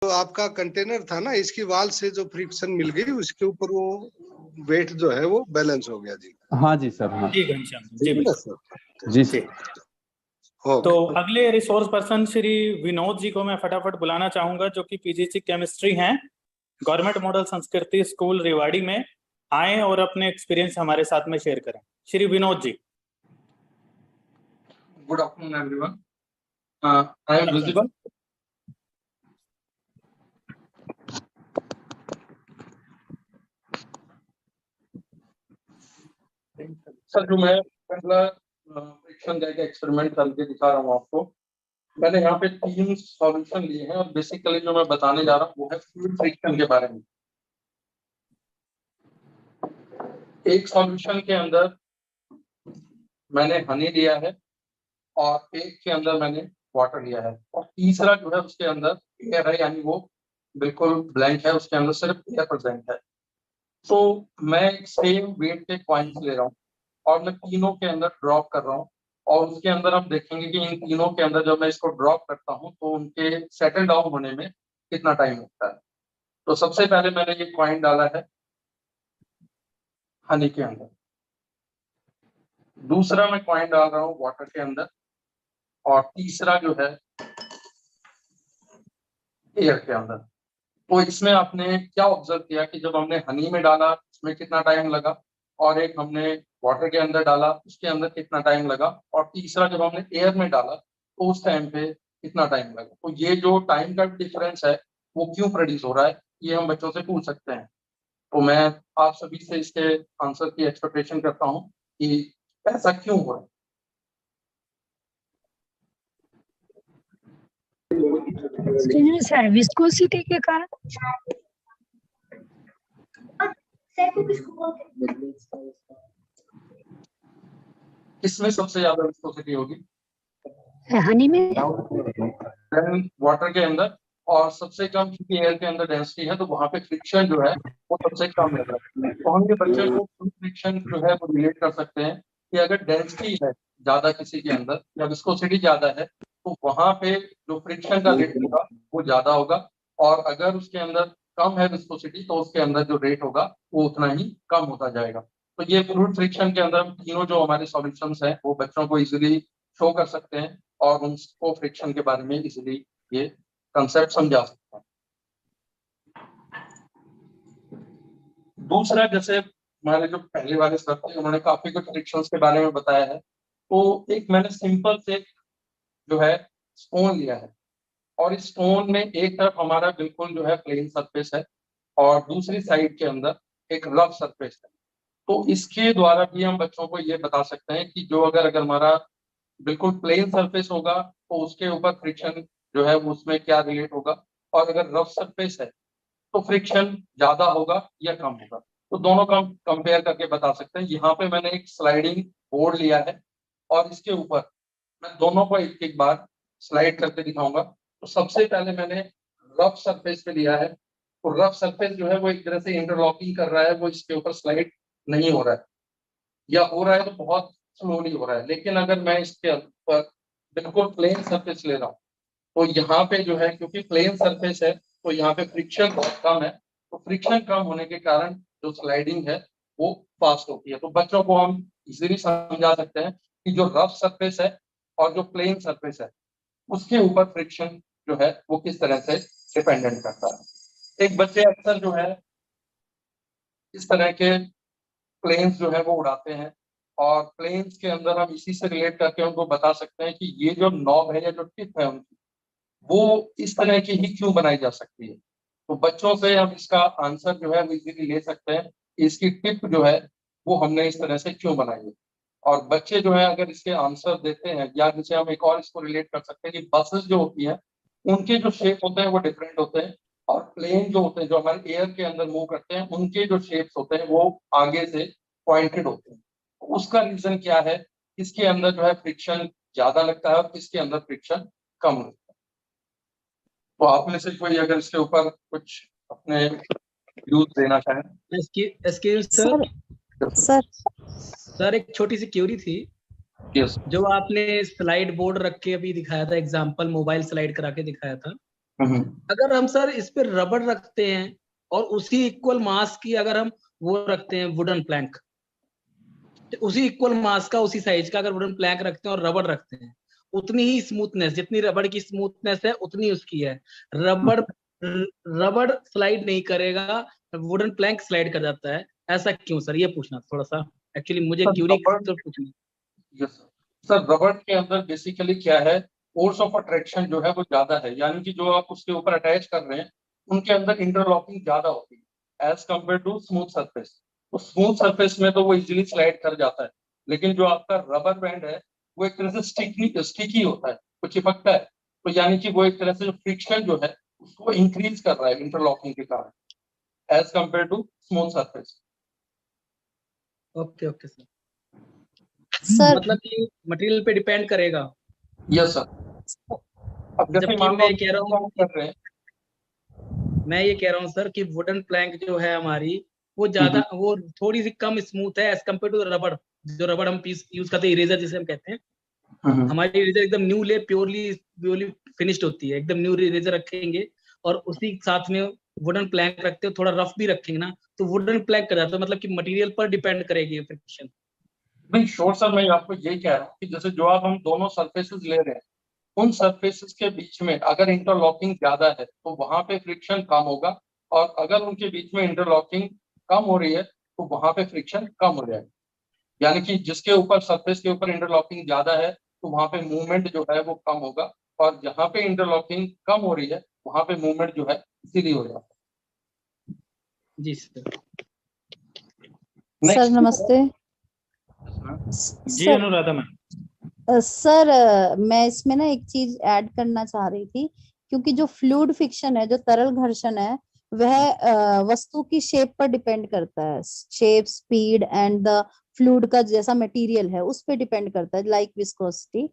तो आपका कंटेनर था ना, इसकी वाल से जो फ्रिक्शन मिल गई उसके ऊपर वो वेट जो है वो बैलेंस हो गया जी। हाँ जी सर, हाँ जी घनश्याम जी, ठीक है ना बिल्कुल सर? जी जी। सर। तो ओके। अगले रिसोर्स पर्सन श्री विनोद जी को मैं फटाफट बुलाना चाहूंगा, जो कि पीजीसी केमिस्ट्री हैं, गवर्नमेंट मॉडल संस्कृति स्कूल रेवाड़ी में। आए और अपने एक्सपीरियंस हमारे साथ में शेयर करें। Shri Vinod ji. Good afternoon, everyone. I am visible. Sir, जो मैं पहला फ्रिक्शन का एक्सपेरिमेंट करके दिखा रहा हूँ आपको। मैंने यहाँ पे 3 सॉल्यूशन लिए हैं और बेसिकली जो मैं बताने जा रहा हूँ वो है फ्लूइड फ्रिक्शन के बारे में। एक सॉल्यूशन के अंदर मैंने हनी लिया है और एक के अंदर मैंने वाटर लिया है और तीसरा जो है उसके अंदर एयर है, यानी वो बिल्कुल ब्लैंक है, उसके अंदर सिर्फ एयर प्रेजेंट है। तो मैं सेम वेट के कॉइन्स ले रहा हूँ और मैं तीनों के अंदर ड्रॉप कर रहा हूँ और उसके अंदर हम देखेंगे कि इन तीनों के अंदर जब मैं इसको ड्रॉप करता हूँ तो उनके सेटल डाउन होने में कितना टाइम लगता है। तो सबसे पहले मैंने ये कॉइन डाला है हनी के अंदर, दूसरा मैं कॉइन डाल रहा हूँ वाटर के अंदर और तीसरा जो है एयर के अंदर। तो इसमें आपने क्या ऑब्जर्व किया कि जब हमने हनी में डाला उसमें कितना टाइम लगा और एक हमने वाटर के अंदर डाला उसके अंदर कितना टाइम लगा और तीसरा जब हमने एयर में डाला तो उस टाइम पे कितना टाइम लगा। तो ये जो टाइम का डिफरेंस है वो क्यों प्रोड्यूस हो रहा है, ये हम बच्चों से पूछ सकते हैं। तो मैं आप सभी से इसके आंसर की एक्सपेक्टेशन करता हूँ कि ऐसा क्यों हो रहा है। सर विस्कोसिटी के कारण। किसमें सबसे ज्यादा विस्कोसिटी होगी? हनी में, वाटर के अंदर, और सबसे कम क्योंकि एयर के अंदर डेंसिटी है तो वहां पे फ्रिक्शन जो है वो सबसे कम है। तो हम ये बच्चे को फ्रिक्शन जो है वो रिलेट कर सकते हैं कि अगर डेंसिटी है ज्यादा किसी के अंदर या विस्कोसिटी ज्यादा है तो वहां पे जो फ्रिक्शन का रेट होगा वो ज्यादा होगा, और अगर उसके अंदर कम है विस्कोसिटी तो उसके अंदर जो रेट होगा वो उतना ही कम होता जाएगा। तो ये फ्लूइड फ्रिक्शन के अंदर तीनों जो हमारे सॉल्यूशंस हैं वो बच्चों को इजीली शो कर सकते हैं और उनको फ्रिक्शन के बारे में इजीली ये कंसेप्ट समझा सकते हैं। दूसरा, जैसे हमारे जो पहले वाले सर थे उन्होंने काफी कुछ फ्रिक्शंस के बारे में बताया है, तो एक मैंने सिंपल से जो है स्टोन लिया है और इस स्टोन में एक तरफ हमारा बिल्कुल जो है प्लेन सरफेस है और दूसरी साइड के अंदर एक रफ सरफेस है। तो इसके द्वारा भी हम बच्चों को ये बता सकते हैं कि जो अगर हमारा बिल्कुल प्लेन सरफेस होगा तो उसके ऊपर फ्रिक्शन जो है उसमें क्या रिलेट होगा, और अगर रफ सरफेस है तो फ्रिक्शन ज्यादा होगा या कम होगा। तो दोनों का कंपेयर करके बता सकते हैं। यहाँ पे मैंने एक स्लाइडिंग बोर्ड लिया है और इसके ऊपर मैं दोनों को एक एक बार स्लाइड करके दिखाऊंगा। तो सबसे पहले मैंने रफ सरफेस पे लिया है, तो रफ सरफेस जो है वो एक तरह से इंटरलॉकिंग कर रहा है, वो इसके ऊपर स्लाइड नहीं हो रहा है, या हो रहा है तो बहुत स्लोली हो रहा है। लेकिन अगर मैं इसके ऊपर बिल्कुल प्लेन सरफेस ले रहा हूँ तो यहाँ पे जो है क्योंकि प्लेन सरफेस है तो यहाँ पे फ्रिक्शन बहुत कम है, तो फ्रिक्शन कम होने के कारण जो स्लाइडिंग है वो फास्ट होती है। तो बच्चों को हम इजीली समझा सकते हैं कि जो रफ सरफेस है और जो प्लेन सरफेस है उसके ऊपर फ्रिक्शन जो है वो किस तरह से डिपेंडेंट करता है। एक बच्चे अक्सर जो है इस तरह के प्लेन्स जो है वो उड़ाते हैं और प्लेन्स के अंदर हम इसी से रिलेट करके उनको बता सकते हैं कि ये जो नॉब है या जो टिप है उनकी वो इस तरह की ही क्यों बनाई जा सकती है। तो बच्चों से हम इसका आंसर जो है वो इजीली ले सकते हैं, इसकी टिप जो है वो हमने इस तरह से क्यों बनाई है। और बच्चे जो है अगर इसके आंसर देते हैं, या जिसे हम एक और इसको रिलेट कर सकते हैं कि बसेस जो होती हैं उनके जो शेप होते हैं वो डिफरेंट होते हैं, और प्लेन जो होते हैं जो हमारे एयर के अंदर मूव करते हैं उनके जो शेप्स होते हैं वो आगे से पॉइंटेड होते हैं। उसका रीजन क्या है, किसके अंदर जो है फ्रिक्शन ज्यादा लगता है और किसके अंदर फ्रिक्शन कम लगता है। तो आप में से कोई अगर इसके ऊपर कुछ अपने व्यूज देना चाहें। सर सर एक छोटी सी क्यूरी थी। यस। जो आपने स्लाइड बोर्ड रख के अभी दिखाया था, एग्जांपल मोबाइल स्लाइड करा के दिखाया था, अगर हम सर इस पे रबड़ रखते हैं और उसी इक्वल मास की अगर हम वो रखते हैं वुडन प्लैंक, तो उसी इक्वल मास का उसी साइज का अगर वुडन प्लैंक रखते हैं और रबड़ रखते हैं, उतनी ही स्मूथनेस, जितनी रबड़ की स्मूथनेस है उतनी उसकी है। रबड़ रबड़ स्लाइड नहीं करेगा, वुडन प्लैंक स्लाइड कर जाता है। ऐसा क्यों सर, ये पूछना था थोड़ा सा, एक्चुअली मुझे सर क्यूरी रबड़, तो पूछनी। यस सर, रबड़ के अंदर बेसिकली क्या है, फोर्स ऑफ अट्रैक्शन जो है वो ज्यादा है, यानी कि जो आप उसके ऊपर अटैच कर रहे हैं उनके अंदर इंटरलॉकिंग ज्यादा होती है as compared to smooth surface. तो स्मूथ सरफेस में तो वो इजीली स्लाइड कर जाता है, लेकिन जो आपका रबर बैंड है वो एक तरह से स्टिकी होता है, वो चिपकता है। तो यानी कि वो एक तरह से जो फ्रिक्शन जो है उसको इंक्रीज कर रहा है इंटरलॉकिंग के कारण as compared to smooth surface. Okay okay sir, sir मतलब कि मटेरियल पे डिपेंड करेगा। Yes sir. अब जैसे जबकि मान लो मैं ये कह रहा हूँ, काम कर रहे हैं। मैं ये कह रहा हूँ सर कि वुडन प्लैंक जो है हमारी, वो ज्यादा, वो थोड़ी सी कम स्मूथ है एज कम्पेयर टू रबड़। जो रबड़ हम पीस यूज करते हैं, इरेजर जिसे हम कहते हैं, हमारी इरेजर एकदम न्यू ले प्योरली प्योरली फिनिश्ड होती है, एकदम न्यू इरेजर रखेंगे और उसी साथ में वुडन प्लैंक रखते हो, थोड़ा रफ भी रखेंगे ना तो वुडन प्लैंक कर जाता है। मतलब कि मटेरियल पर डिपेंड करेगी फ्रिक्शन। नहीं श्योर सर, मैं आपको यही कह रहा हूँ कि जैसे जो आप हम दोनों सरफेसेस ले रहे हैं, उन सरफेसेस के बीच में अगर इंटरलॉकिंग ज्यादा है तो वहां पे फ्रिक्शन कम होगा, और अगर उनके बीच में इंटरलॉकिंग कम हो रही है तो वहां पे फ्रिक्शन कम हो जाएगा। यानी कि जिसके ऊपर सरफेस के ऊपर इंटरलॉकिंग ज्यादा है तो वहां पे मूवमेंट जो है वो कम होगा, और जहां पे इंटरलॉकिंग कम हो रही है वहां पे मूवमेंट जो है सीधी हो जाता जी सर। है। सर नेक्स्ट नमस्ते। जी सर अनुराधा मैम। सर मैं इसमें ना एक चीज ऐड करना चाह रही थी, क्योंकि जो फ्लूइड फिक्शन है, जो तरल घर्षण है, वह वस्तु की शेप पर डिपेंड करता है। Shape, speed and the fluid का जैसा मटेरियल है उस पे डिपेंड करता है, लाइक विस्कोसिटी।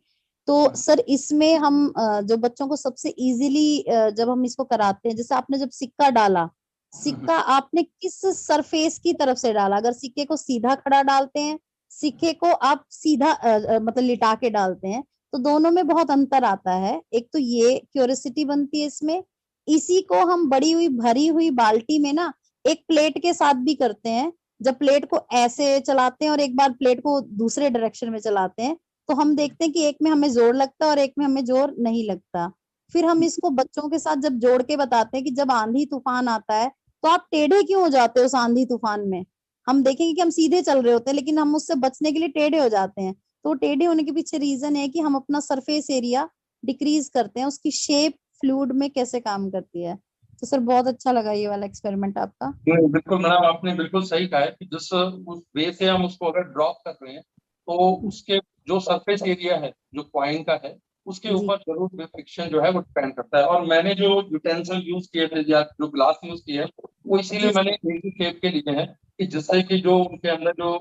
तो सर इसमें हम जो बच्चों को सबसे इजीली जब हम इसको कराते हैं, जैसे आपने जब सिक्का डाला, सिक्का आपने किस सरफेस की तरफ से डाला? अगर सिक्के को सीधा खड़ा डालते हैं, सिक्के को आप सीधा मतलब लिटा के डालते हैं, तो दोनों में बहुत अंतर आता है। एक तो ये क्यूरियोसिटी बनती है इसमें। इसी को हम बड़ी हुई भरी हुई बाल्टी में ना एक प्लेट के साथ भी करते हैं। जब प्लेट को ऐसे चलाते हैं और एक बार प्लेट को दूसरे डायरेक्शन में चलाते हैं, तो हम देखते हैं कि एक में हमें जोर लगता है और एक में हमें जोर नहीं लगता। फिर हम इसको बच्चों के साथ जब जोड़ के बताते हैं कि जब आंधी तूफान आता है तो आप टेढ़े क्यों हो जाते हो उस आंधी तूफान में? हम देखेंगे कि हम सीधे चल रहे होते हैं, लेकिन हम उससे बचने के लिए टेढ़े हो जाते हैं। तो टेढ़े होने के पीछे रीजन है कि हम अपना सरफेस एरिया डिक्रीज करते हैं। उसकी शेप फ्लूइड में कैसे काम करती है। तो सर बहुत अच्छा लगा ये वाला एक्सपेरिमेंट आपका। नहीं बिल्कुल मैडम, आपने बिल्कुल सही कहा है कि जिस उस वे से हम उसको अगर ड्रॉप कर रहे हैं तो उसके जो सरफेस एरिया है जो कॉइन का है उसके जी। ऊपर जरूर फ्रिक्शन जो है वो डिपेंड करता है। और मैंने जो यूटेंसिल यूज किए थे या जो ग्लास यूज किए हैं वो इसीलिए जी मैंने सर। एक ही शेप के लिए हैं कि जिससे कि जो उनके अंदर जो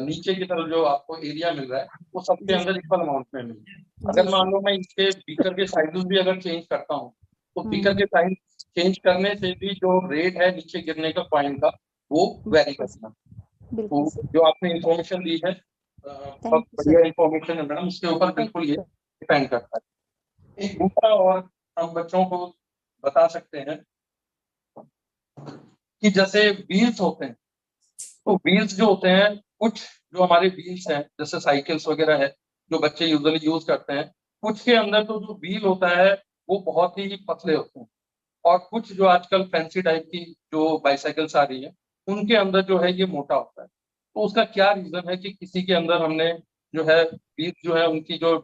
नीचे की तरफ जो आपको एरिया मिल रहा है वो सबके जी अंदर इक्वल अमाउंट में मिले। जी अगर मान सर। लो मैं इसके बीकर के साइजेस भी अगर चेंज करता हूँ तो बीकर हम्म। के साइज चेंज करने से भी जो रेट है नीचे गिरने का कॉइन का वो वेरी बिल्कुल करता सर। है। बिल्कुल तो सर। जो आपने इंफॉर्मेशन दी है बहुत थैंक यू सर। बढ़िया इंफॉर्मेशन है मैडम, उसके ऊपर थैंक बिल्कुल यू ये सर। डिपेंड करता है। एक दूसरा और हम बच्चों को बता सकते हैं कि जैसे व्हील्स होते हैं, तो व्हील्स जो होते हैं, कुछ जो हमारे व्हील्स हैं जैसे साइकिल्स वगैरह है जो बच्चे यूजुअली यूज करते हैं, कुछ के अंदर तो जो व्हील होता है वो बहुत ही पतले होते हैं, और कुछ जो आजकल फैंसी टाइप की जो बाइसाइकिल्स आ रही है उनके अंदर जो है ये मोटा होता है। तो उसका क्या रीजन है कि किसी के अंदर हमने जो है व्हील्स जो है उनकी जो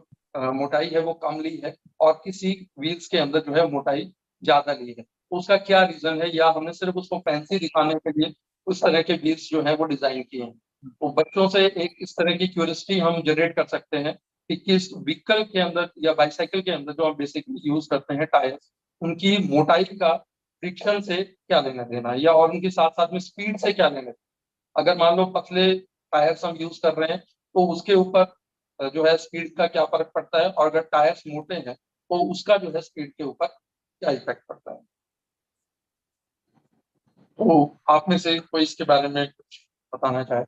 मोटाई है वो कम ली है, और किसी व्हील्स के अंदर जो है मोटाई ज्यादा ली है, तो उसका क्या रीजन है, या हमने सिर्फ उसको फैंसी दिखाने के लिए उस तरह के व्हील्स जो है वो डिजाइन किए हैं। तो बच्चों से एक इस तरह की क्यूरियोसिटी हम जनरेट कर सकते हैं कि किस व्हीकल के अंदर या बाइसाइकिल के अंदर जो हम बेसिकली यूज करते हैं टायर्स, उनकी मोटाई का फ्रिक्शन से क्या लेना देना है, या और उनके साथ साथ में स्पीड से क्या लेना देना। अगर मान लो पतले टायर्स हम यूज कर रहे हैं तो उसके ऊपर जो है स्पीड का क्या फर्क पड़ता है, और अगर टायर्स मोटे हैं तो उसका जो है स्पीड के ऊपर क्या इफेक्ट पड़ता है। तो आप में से कोई इसके बारे में कुछ बताना चाहे।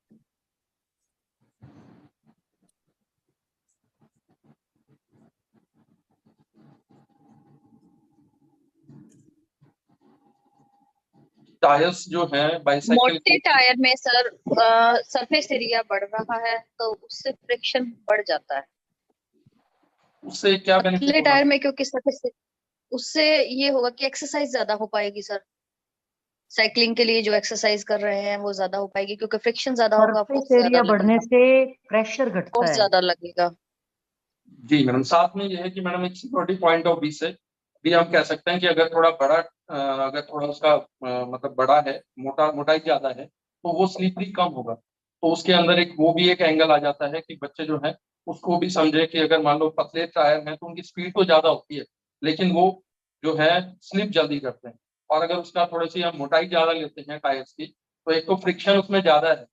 टायर्स जो है बाइसाइकिल मोटे टायर में सर सरफेस एरिया बढ़ रहा है तो उससे फ्रिक्शन बढ़ जाता है। उससे क्या बेनिफिट पतले होगा? टायर में क्योंकि सरफेस उससे ये होगा कि एक्सरसाइज ज्यादा हो पाएगी सर। साइकिलिंग के लिए जो एक्सरसाइज कर रहे हैं वो ज्यादा हो पाएगी क्योंकि फ्रिक्शन ज्यादा होगा, सरफेस एरिया बढ़ने से प्रेशर घटता फोर्स है। ज्यादा लगेगा। जी मैडम, साथ में ये है कि मैडम एक सिक्योरिटी पॉइंट ऑफ व्यू से भी हम कह सकते हैं कि अगर थोड़ा बड़ा अगर थोड़ा उसका मतलब बड़ा है, मोटाई ज्यादा है, तो वो स्लिपरी कम होगा। तो उसके अंदर एक वो भी एक एंगल आ जाता है कि बच्चे जो है उसको भी समझे कि अगर मान लो पतले टायर हैं तो उनकी स्पीड तो ज्यादा होती है, लेकिन वो जो है स्लिप जल्दी करते हैं। और अगर उसका थोड़ी सी हम मोटाई ज्यादा लेते हैं टायर्स की, तो एक तो फ्रिक्शन उसमें ज्यादा है,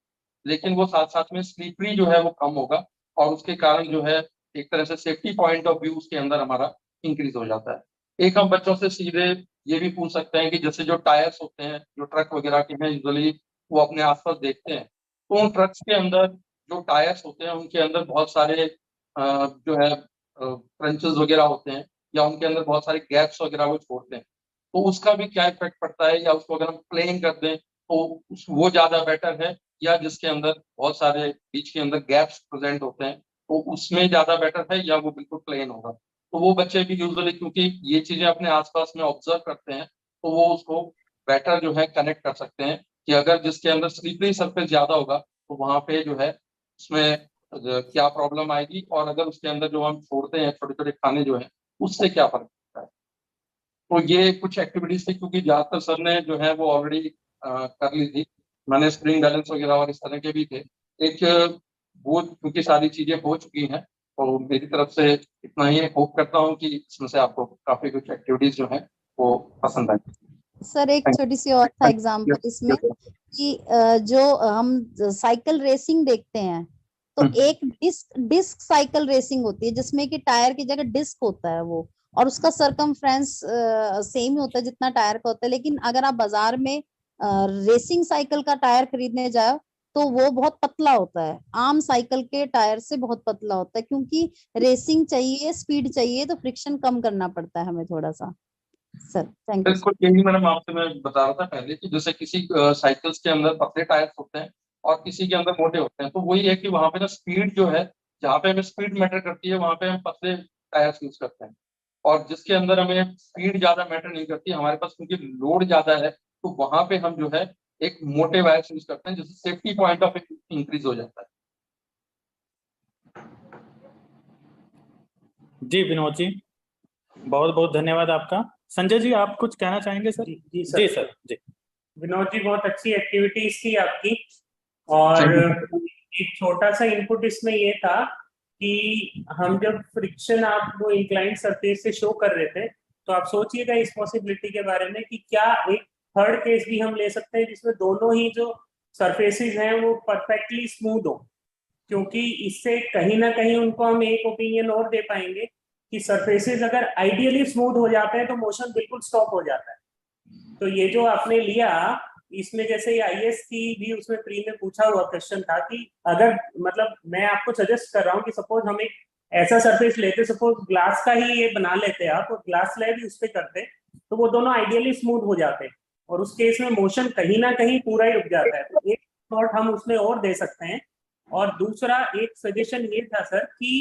लेकिन वो साथ साथ में स्लिपरी जो है वो कम होगा, और उसके कारण जो है एक तरह से सेफ्टी पॉइंट ऑफ व्यू उसके अंदर हमारा इंक्रीज हो जाता है। एक हम बच्चों से सीधे ये भी पूछ सकते हैं कि जैसे जो टायर्स होते हैं जो ट्रक वगैरह के हैं, यूजुअली वो अपने आसपास देखते हैं, तो उन ट्रक्स के अंदर जो टायर्स होते हैं उनके अंदर बहुत सारे जो है क्रंचेस वगैरह होते हैं, या उनके अंदर बहुत सारे गैप्स वगैरह वो छोड़ते हैं। तो उसका भी क्या इफेक्ट पड़ता है, या उसको अगर हम प्लेन कर दें तो वो ज्यादा बेटर है, या जिसके अंदर बहुत सारे बीच के अंदर गैप्स प्रेजेंट होते हैं तो उसमें ज्यादा बेटर है, या वो बिल्कुल प्लेन होगा। तो वो बच्चे भी यूजुअली क्योंकि ये चीजें अपने आसपास में ऑब्जर्व करते हैं, तो वो उसको बेटर जो है कनेक्ट कर सकते हैं कि अगर जिसके अंदर स्लिपरी सरफेस ज्यादा होगा तो वहां पे जो है उसमें क्या प्रॉब्लम आएगी, और अगर उसके अंदर जो हम छोड़ते हैं छोटे छोटे खाने जो है उससे क्या फर्क पड़ता है। तो ये कुछ एक्टिविटीज थी, क्योंकि ज्यादातर सर ने जो है वो ऑलरेडी कर ली थी। मैंने स्प्रिंग बैलेंस वगैरह और इस तरह के भी थे। एक वो क्योंकि सारी चीजें हो चुकी हैं, तो मेरी तरफ से इतना ही होप करता हूँ कि इसमें से आपको काफी कुछ एक्टिविटीज जो है वो पसंद आए। सर एक छोटी सी और था एग्जांपल इसमें कि जो हम साइकिल रेसिंग देखते हैं तो एक डिस्क साइकिल रेसिंग होती है जिसमें कि टायर की जगह डिस्क होता है वो, और उसका सरकमफ्रेंस सेम ही होता है जितना टायर का होता है। लेकिन अगर आप बाजार में रेसिंग साइकिल का टायर खरीदने जाओ तो वो बहुत पतला होता है, आम साइकिल के टायर से बहुत पतला होता है, क्योंकि रेसिंग चाहिए, स्पीड चाहिए, तो फ्रिक्शन कम करना पड़ता है हमें थोड़ा सा। Sir thank you. बिल्कुल यही मैडम आपसे मैं बता रहा था पहले कि जैसे किसी साइकिल्स के अंदर पतले टायर्स होते हैं और किसी के अंदर मोटे होते हैं, तो वही है कि वहां पे ना स्पीड जो है, जहाँ पे हमें स्पीड मैटर करती है वहां पे हम पतले टायर्स यूज करते हैं, और जिसके अंदर हमें स्पीड ज्यादा मैटर नहीं करती हमारे पास क्योंकि लोड ज्यादा है, तो वहां पे हम जो है एक मोटे वायर्स यूज करते हैं, जिससे सेफ्टी पॉइंट ऑफ इंक्रीज हो जाता है। जी विनोद जी, बहुत बहुत धन्यवाद आपका। संजय जी आप कुछ कहना चाहेंगे सर? जी सर। जी सर जी। विनोद जी बहुत अच्छी एक्टिविटीज थी आपकी, और एक छोटा सा इनपुट इसमें ये था कि हम जब फ्रिक्शन आपको इंक्लाइंड सरफेस से शो कर रहे थे तो आप सोचिएगा इस पॉसिबिलिटी के बारे में कि क्या एक थर्ड केस भी हम ले सकते हैं जिसमें दोनों ही जो सरफेसेस हैं वो परफेक्टली स्मूथ हो, क्योंकि इससे कहीं ना कहीं उनको हम एक ओपिनियन और दे पाएंगे कि सरफेसेस अगर आइडियली स्मूथ हो जाते हैं तो मोशन बिल्कुल स्टॉप हो जाता है। तो ये जो आपने लिया इसमें जैसे आईएएस की भी उसमें प्री में पूछा हुआ क्वेश्चन था कि अगर मतलब मैं आपको सजेस्ट कर रहा हूँ कि सपोज हम एक ऐसा सरफेस लेते, सपोज ग्लास का ही ये बना लेते आप और ग्लास स्लैब उस पर करते तो वो दोनों आइडियली स्मूथ हो जाते, और उस केस में मोशन कहीं ना कहीं पूरा ही रुक जाता है। तो एक थॉट हम उसमें और दे सकते हैं। और दूसरा एक सजेशन ये था सर कि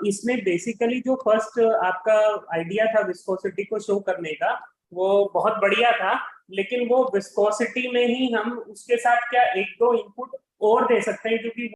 इसमें बेसिकली जो फर्स्ट आपका आइडिया था विस्कोसिटी को शो करने का वो बहुत बढ़िया था, लेकिन वो विस्कोसिटी में ही हम उसके साथ क्या एक दो इनपुट और दे सकते हैं, क्योंकि